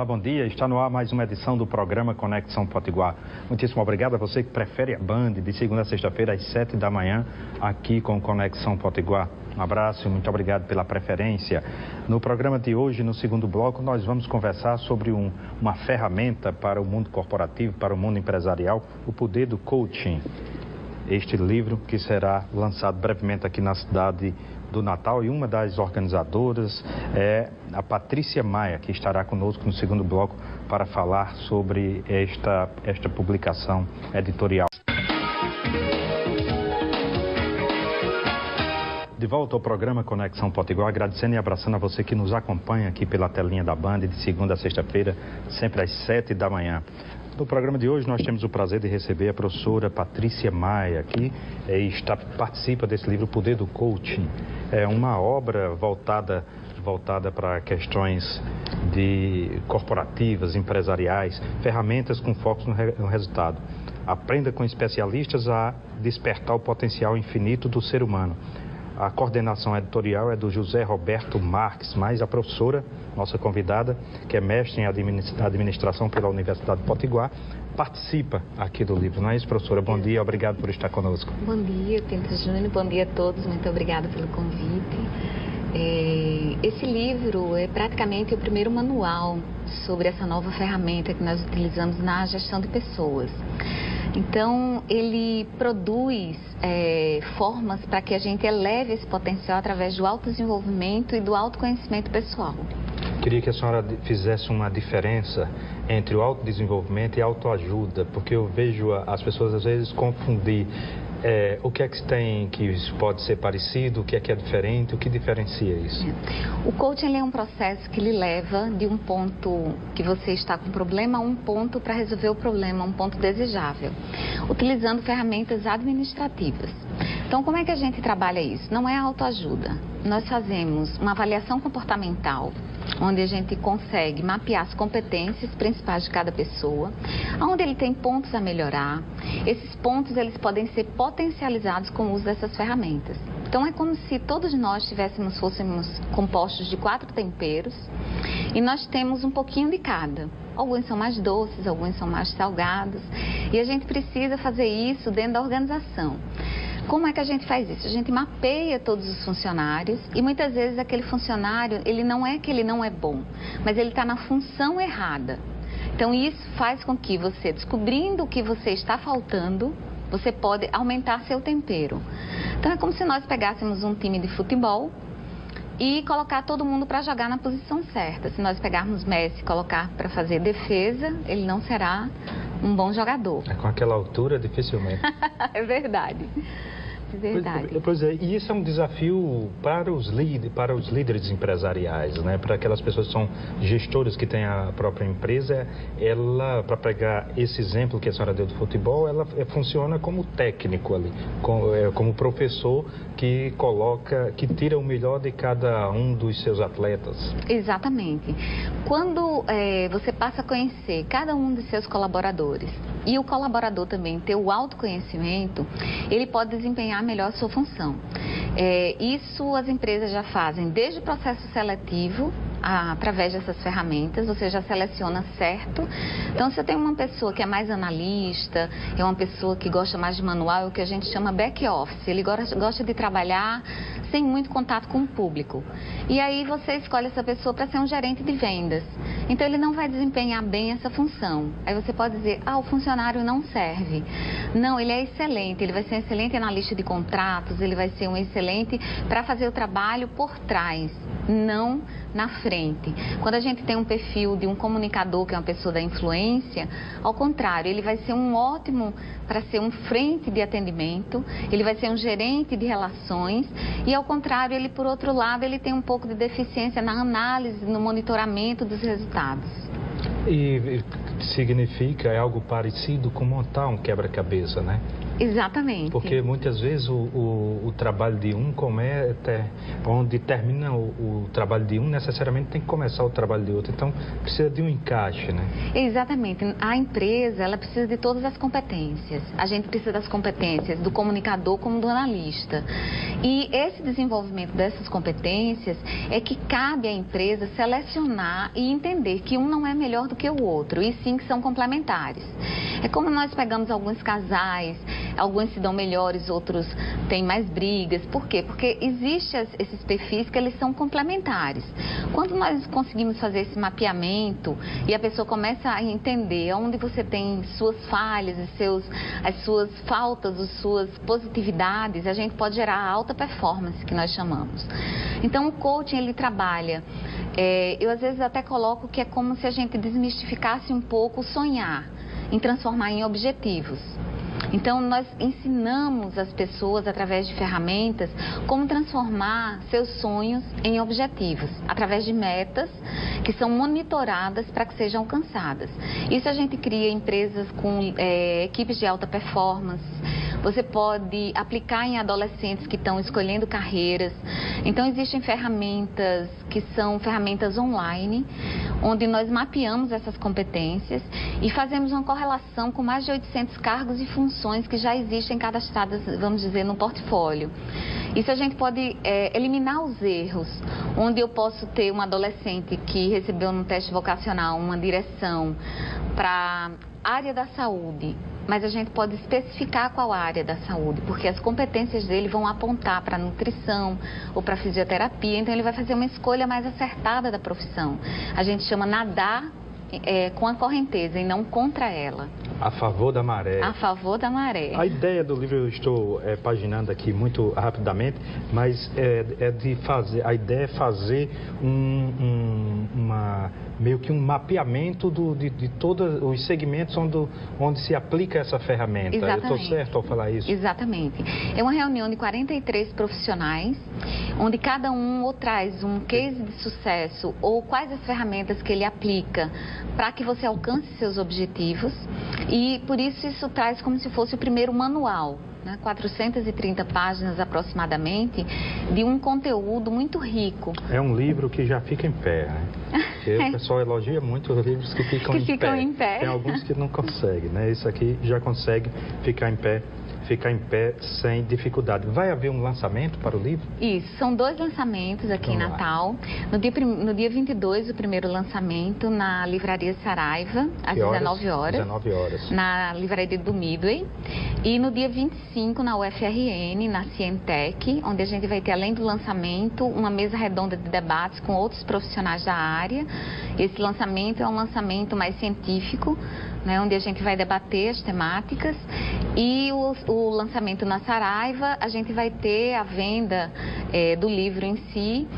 Olá, bom dia. Está no ar mais uma edição do programa Conexão Potiguar. Muitíssimo obrigado a você que prefere a Band de segunda a sexta-feira às 7 da manhã aqui com Conexão Potiguar. Um abraço e muito obrigado pela preferência. No programa de hoje, no segundo bloco, nós vamos conversar sobre uma ferramenta para o mundo corporativo, para o mundo empresarial, o poder do coaching. Este livro que será lançado brevemente aqui na cidade do Natal, e uma das organizadoras é a Patrícia Maia, que estará conosco no segundo bloco para falar sobre esta publicação editorial. De volta ao programa Conexão Potiguar, agradecendo e abraçando a você que nos acompanha aqui pela telinha da Band de segunda a sexta-feira, sempre às 7 da manhã. No programa de hoje nós temos o prazer de receber a professora Patrícia Maia, que participa desse livro, O Poder do Coaching. É uma obra voltada para questões corporativas, empresariais, ferramentas com foco no resultado. Aprenda com especialistas a despertar o potencial infinito do ser humano. A coordenação editorial é do José Roberto Marques, mas a professora, nossa convidada, que é mestre em administração pela Universidade de Potiguar, participa aqui do livro. Não é isso, professora? Bom dia, obrigado por estar conosco. Bom dia, Pinto Júnior, bom dia a todos, muito obrigada pelo convite. Esse livro é praticamente o primeiro manual sobre essa nova ferramenta que nós utilizamos na gestão de pessoas. Então, ele produz formas para que a gente eleve esse potencial através do autodesenvolvimento e do autoconhecimento pessoal. Queria que a senhora fizesse uma diferença entre o autodesenvolvimento e a autoajuda, porque eu vejo as pessoas às vezes confundir o que é que tem que pode ser parecido, o que é diferente, o que diferencia isso? O coaching é um processo que lhe leva de um ponto que você está com problema a um ponto para resolver o problema, um ponto desejável, utilizando ferramentas administrativas. Então, como é que a gente trabalha isso? Não é autoajuda. Nós fazemos uma avaliação comportamental, onde a gente consegue mapear as competências principais de cada pessoa, onde ele tem pontos a melhorar. Esses pontos eles podem ser potencializados com o uso dessas ferramentas. Então é como se todos nós fôssemos compostos de 4 temperos e nós temos um pouquinho de cada. Alguns são mais doces, alguns são mais salgados, e a gente precisa fazer isso dentro da organização. Como é que a gente faz isso? A gente mapeia todos os funcionários e muitas vezes aquele funcionário, ele não é que ele não é bom, mas ele está na função errada. Então isso faz com que você, descobrindo o que você está faltando, você pode aumentar seu tempero. Então é como se nós pegássemos um time de futebol e colocar todo mundo para jogar na posição certa. Se nós pegarmos Messi e colocar para fazer defesa, ele não será um bom jogador. Com aquela altura, dificilmente. É verdade. Verdade. Pois é, e isso é um desafio para os líderes empresariais, né? Para aquelas pessoas que são gestores que têm a própria empresa, para pegar esse exemplo que a senhora deu do futebol, ela funciona como técnico ali, como professor que tira o melhor de cada um dos seus atletas. Exatamente. Quando você passa a conhecer cada um dos seus colaboradores e o colaborador também ter o autoconhecimento, ele pode desempenhar melhor a sua função. Isso as empresas já fazem desde o processo seletivo, através dessas ferramentas, você já seleciona certo. Então, se eu tenho uma pessoa que é mais analista, é uma pessoa que gosta mais de manual, é o que a gente chama back office, ele gosta de trabalhar sem muito contato com o público. E aí você escolhe essa pessoa para ser um gerente de vendas. Então, ele não vai desempenhar bem essa função. Aí você pode dizer, o funcionário não serve. Não, ele é excelente, ele vai ser um excelente analista de contratos, ele vai ser um excelente para fazer o trabalho por trás, não na frente. Quando a gente tem um perfil de um comunicador, que é uma pessoa da influência, ao contrário, ele vai ser um ótimo para ser um frente de atendimento, ele vai ser um gerente de relações e, ao contrário, ele, por outro lado, ele tem um pouco de deficiência na análise, no monitoramento dos resultados. E significa, é algo parecido com montar um quebra-cabeça, né? Exatamente. Porque muitas vezes o trabalho de um onde termina o trabalho de um, necessariamente tem que começar o trabalho de outro. Então, precisa de um encaixe, né? Exatamente. A empresa, ela precisa de todas as competências. A gente precisa das competências do comunicador como do analista. E esse desenvolvimento dessas competências é que cabe à empresa selecionar e entender que um não é melhor do que o outro, e sim que são complementares. É como nós pegamos alguns casais, alguns se dão melhores, outros têm mais brigas. Por quê? Porque existem esses perfis que eles são complementares. Quando nós conseguimos fazer esse mapeamento e a pessoa começa a entender onde você tem suas falhas, as suas faltas, as suas positividades, a gente pode gerar a alta performance, que nós chamamos. Então, o coaching, ele trabalha, eu às vezes até coloco que é como se a gente desmistificasse um pouco o sonhar, em transformar em objetivos. Então, nós ensinamos as pessoas, através de ferramentas, como transformar seus sonhos em objetivos, através de metas que são monitoradas para que sejam alcançadas. Isso a gente cria empresas com equipes de alta performance. Você pode aplicar em adolescentes que estão escolhendo carreiras. Então, existem ferramentas que são ferramentas online, onde nós mapeamos essas competências e fazemos uma correlação com mais de 800 cargos e funções que já existem cadastradas, vamos dizer, no portfólio. Isso a gente pode eliminar os erros, onde eu posso ter um adolescente que recebeu no teste vocacional uma direção para a área da saúde, mas a gente pode especificar qual área da saúde, porque as competências dele vão apontar para nutrição ou para fisioterapia, então ele vai fazer uma escolha mais acertada da profissão. A gente chama nadar com a correnteza e não contra ela. A favor da maré. A favor da maré. A ideia do livro, eu estou paginando aqui muito rapidamente, mas a ideia é fazer meio que um mapeamento de todos os segmentos onde se aplica essa ferramenta. Exatamente. Eu estou certo ao falar isso? Exatamente. É uma reunião de 43 profissionais, onde cada um ou traz um case de sucesso ou quais as ferramentas que ele aplica para que você alcance seus objetivos. E por isso traz como se fosse o primeiro manual, né? 430 páginas aproximadamente, de um conteúdo muito rico. É um livro que já fica em pé, né? Porque o pessoal elogia muito os livros que ficam em pé. Tem alguns que não conseguem, né? Isso aqui já consegue ficar em pé sem dificuldade. Vai haver um lançamento para o livro? Isso, são 2 lançamentos aqui em Natal. No dia 22, o primeiro lançamento na Livraria Saraiva, às 19 horas. 19 horas. Na Livraria do Midway. E no dia 25, na UFRN, na Cientec, onde a gente vai ter, além do lançamento, uma mesa redonda de debates com outros profissionais da área. Esse lançamento é um lançamento mais científico, né, onde a gente vai debater as temáticas. E o lançamento na Saraiva, a gente vai ter a venda do livro em si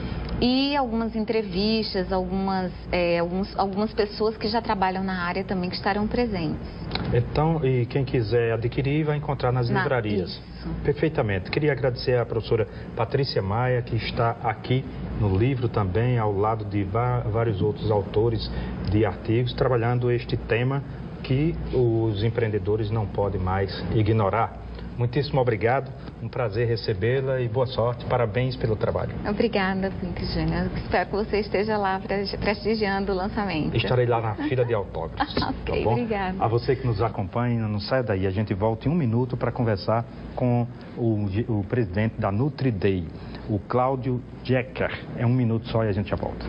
e algumas entrevistas, algumas pessoas que já trabalham na área também que estarão presentes. Então, e quem quiser adquirir vai encontrar nas livrarias. Isso. Perfeitamente. Queria agradecer à professora Patrícia Maia, que está aqui no livro também, ao lado de vários outros autores de artigos, trabalhando este tema que os empreendedores não podem mais ignorar. Muitíssimo obrigado, um prazer recebê-la e boa sorte, parabéns pelo trabalho. Obrigada, Felipe Júnior. Espero que você esteja lá prestigiando o lançamento. Estarei lá na fila de autógrafos. Ok, tá bom? obrigada. A você que nos acompanha, não saia daí, a gente volta em 1 minuto para conversar com o presidente da NutriDay, o Cláudio Jecker. É 1 minuto só e a gente já volta.